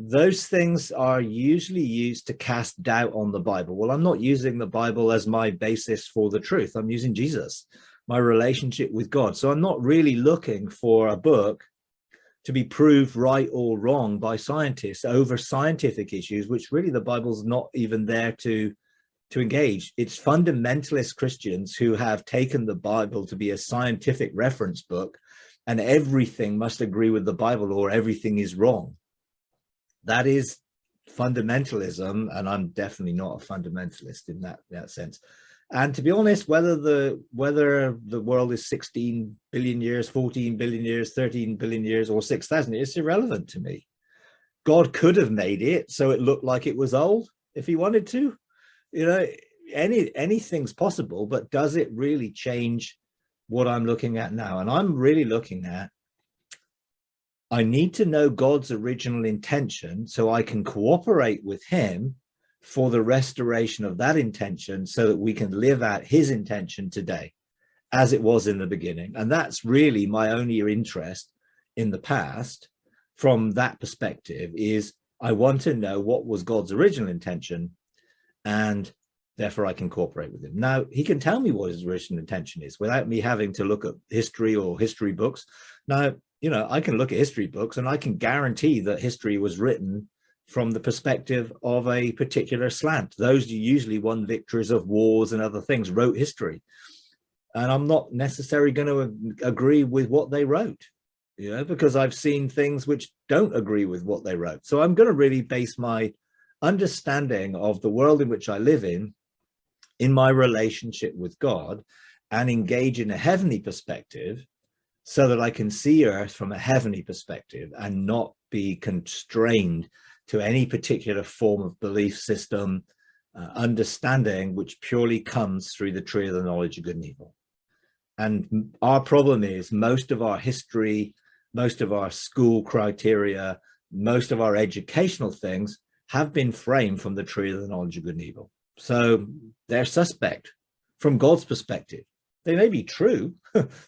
those things are usually used to cast doubt on the Bible. Well, I'm not using the Bible as my basis for the truth. I'm using Jesus, my relationship with God. So I'm not really looking for a book to be proved right or wrong by scientists over scientific issues, which really the Bible's not even there to engage. It's fundamentalist Christians who have taken the Bible to be a scientific reference book, and everything must agree with the Bible or everything is wrong. That is fundamentalism, and I'm definitely not a fundamentalist in that sense. And to be honest, whether the world is 16 billion years, 14 billion years, 13 billion years, or 6,000, it's irrelevant to me. God could have made it so it looked like it was old if he wanted to. You know, anything's possible, but does it really change what I'm looking at now? And I'm really looking at, I need to know God's original intention so I can cooperate with him for the restoration of that intention so that we can live out his intention today as it was in the beginning. And that's really my only interest in the past from that perspective, is I want to know what was God's original intention, and therefore I can cooperate with him. Now, he can tell me what his original intention is without me having to look at history or history books. Now, you know, I can look at history books and I can guarantee that history was written from the perspective of a particular slant. Those who usually won victories of wars and other things wrote history. And I'm not necessarily going to agree with what they wrote, you know, because I've seen things which don't agree with what they wrote. So I'm going to really base my understanding of the world in which I live in my relationship with God, and engage in a heavenly perspective so that I can see earth from a heavenly perspective and not be constrained to any particular form of belief system, understanding which purely comes through the tree of the knowledge of good and evil. And our problem is most of our history, most of our school criteria, most of our educational things have been framed from the tree of the knowledge of good and evil. So they're suspect from God's perspective. They may be true,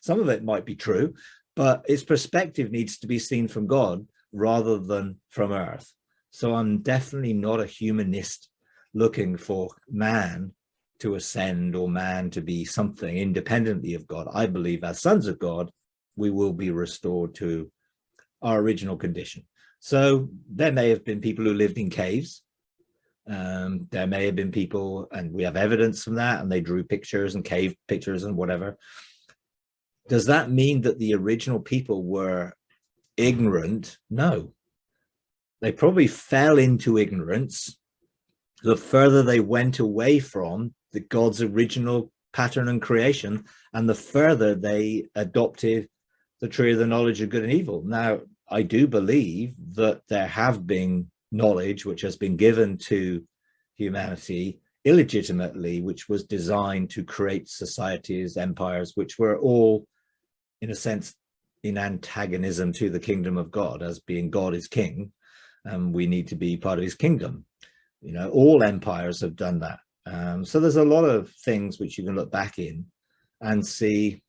some of it might be true, but its perspective needs to be seen from God rather than from earth. So I'm definitely not a humanist looking for man to ascend or man to be something independently of God. I believe as sons of God, we will be restored to our original condition. So there may have been people who lived in caves. There may have been people, and we have evidence from that, and they drew pictures and cave pictures and whatever. Does that mean that the original people were ignorant? No. They probably fell into ignorance the further they went away from the God's original pattern and creation, and the further they adopted the tree of the knowledge of good and evil. Now, I do believe that there have been knowledge which has been given to humanity illegitimately, which was designed to create societies, empires, which were all, in a sense, in antagonism to the kingdom of God, as being God is king, and we need to be part of his kingdom. You know, all empires have done that. So there's a lot of things which you can look back in and see,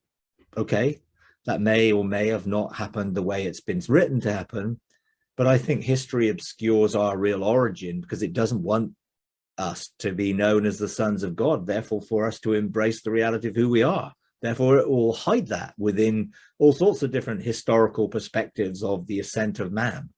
okay, that may or may have not happened the way it's been written to happen. But I think history obscures our real origin because it doesn't want us to be known as the sons of God, therefore for us to embrace the reality of who we are. Therefore, it will hide that within all sorts of different historical perspectives of the ascent of man.